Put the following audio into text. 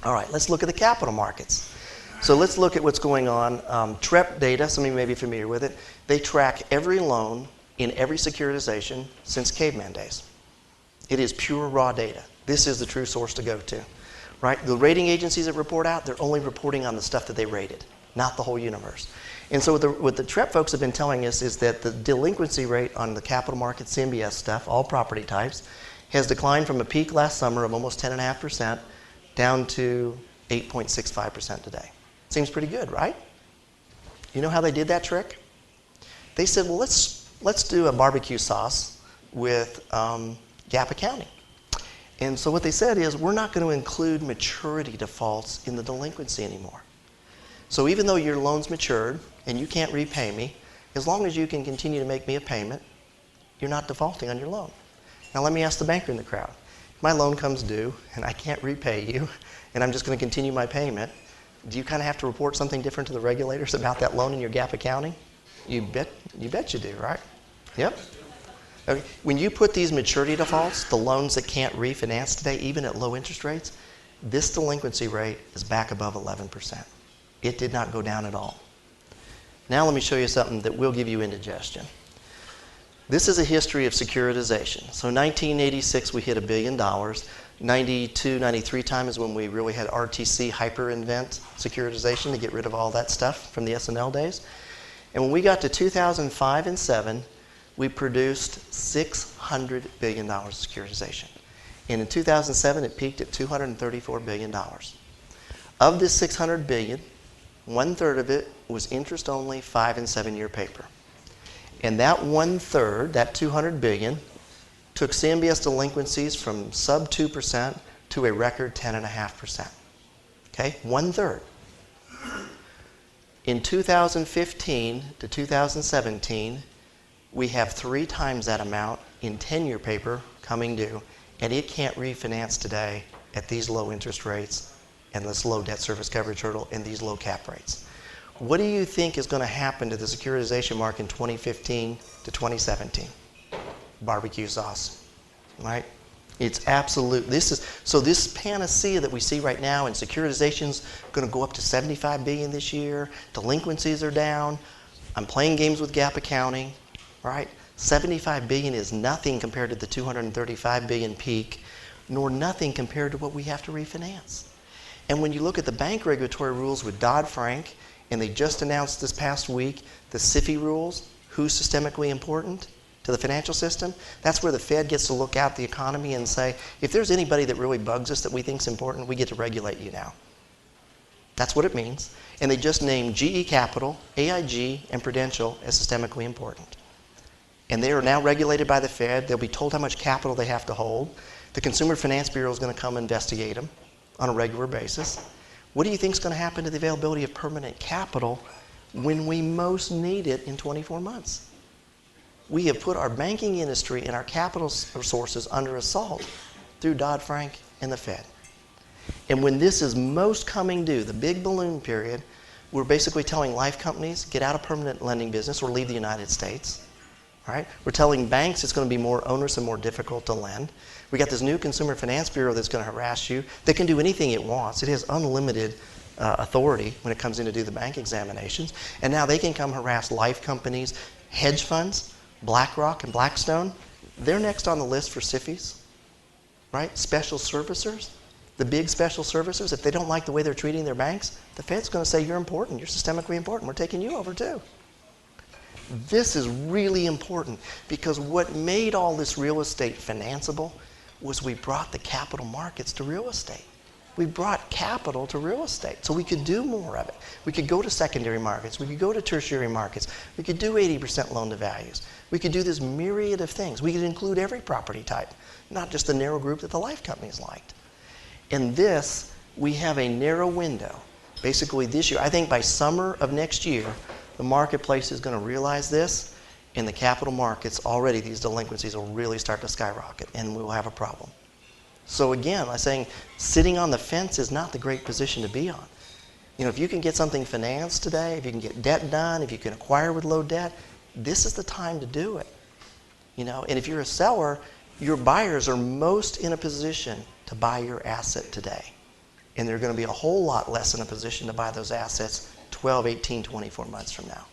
All right, let's look at the capital markets. So let's look at what's going on. TREP data, some of you may be familiar with it. They track every loan in every securitization since caveman days. It is pure raw data. This is the true source to go to, right? The rating agencies that report out, they're only reporting on the stuff that they rated, not the whole universe. And so what the TREP folks have been telling us is that the delinquency rate on the capital market CMBS stuff, all property types, has declined from a peak last summer of almost 10.5% down to 8.65% today. Seems pretty good, right? You know how they did that trick? They said, well, let's do a barbecue sauce with GAAP accounting. And so what they said is, we're not going to include maturity defaults in the delinquency anymore. So even though your loan's matured and you can't repay me, as long as you can continue to make me a payment, you're not defaulting on your loan. Now let me ask the banker in the crowd. If my loan comes due and I can't repay you and I'm just going to continue my payment, do you kind of have to report something different to the regulators about that loan in your GAAP accounting? You bet you do, right? Yep. Okay. When you put these maturity defaults, the loans that can't refinance today, even at low interest rates, this delinquency rate is back above 11%. It did not go down at all. Now let me show you something that will give you indigestion. This is a history of securitization. So 1986, we hit $1 billion. 92, 93 time is when we really had RTC hyper-invent securitization to get rid of all that stuff from the S&L days. And when we got to 2005 and 7, we produced $600 billion of securitization. And in 2007, it peaked at $234 billion. Of this $600 billion, 1/3 of it was interest-only 5- and 7-year paper. And that 1/3, that $200 billion, took CMBS delinquencies from sub 2% to a record 10.5%. Okay, 1/3. In 2015 to 2017, we have 3 times that amount in 10-year paper coming due, and it can't refinance today at these low interest rates and this low debt service coverage hurdle and these low cap rates. What do you think is going to happen to the securitization market in 2015 to 2017? Barbecue sauce, right? It's absolute. This panacea that we see right now, and securitization's going to go up to $75 billion this year. Delinquencies are down. I'm playing games with GAAP accounting, right? $75 billion is nothing compared to the $235 billion peak, nor nothing compared to what we have to refinance. And when you look at the bank regulatory rules with Dodd-Frank, and they just announced this past week the SIFI rules, who's systemically important to the financial system, that's where the Fed gets to look out the economy and say, if there's anybody that really bugs us that we think is important, we get to regulate you now. That's what it means. And they just named GE Capital, AIG, and Prudential as systemically important. And they are now regulated by the Fed. They'll be told how much capital they have to hold. The Consumer Finance Bureau is going to come investigate them on a regular basis. What do you think is going to happen to the availability of permanent capital when we most need it in 24 months? We have put our banking industry and our capital sources under assault through Dodd-Frank and the Fed. And when this is most coming due, the big balloon period, we're basically telling life companies, get out of permanent lending business or leave the United States. Right? We're telling banks it's going to be more onerous and more difficult to lend. We got this new Consumer Finance Bureau that's going to harass you. They can do anything it wants. It has unlimited authority when it comes in to do the bank examinations. And now they can come harass life companies, hedge funds, BlackRock and Blackstone. They're next on the list for SIFIs, right? Special servicers, the big special servicers. If they don't like the way they're treating their banks, the Fed's going to say, you're important. You're systemically important. We're taking you over too. This is really important because what made all this real estate financeable was we brought the capital markets to real estate. We brought capital to real estate so we could do more of it. We could go to secondary markets. We could go to tertiary markets. We could do 80% loan to values. We could do this myriad of things. We could include every property type, not just the narrow group that the life companies liked. In this, we have a narrow window. Basically this year, I think by summer of next year, the marketplace is going to realize this, and the capital markets, already these delinquencies will really start to skyrocket, and we will have a problem. So again, I'm saying sitting on the fence is not the great position to be on. You know, if you can get something financed today, if you can get debt done, if you can acquire with low debt, this is the time to do it. You know, and if you're a seller, your buyers are most in a position to buy your asset today. and they're going to be a whole lot less in a position to buy those assets 12, 18, 24 months from now.